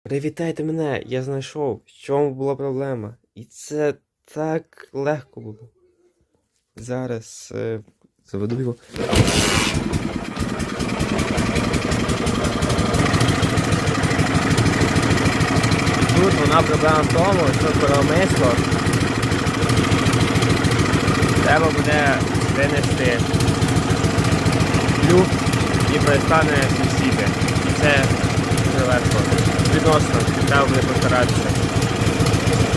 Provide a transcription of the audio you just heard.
Привітайте мене, я знайшов, в чому була проблема. І це так легко було. Зараз заведу його. Тут вона проблема в тому, що коромисло треба буде винести люк і перестане сусіди. І це дуже легко. Відносно, треба буде постаратися.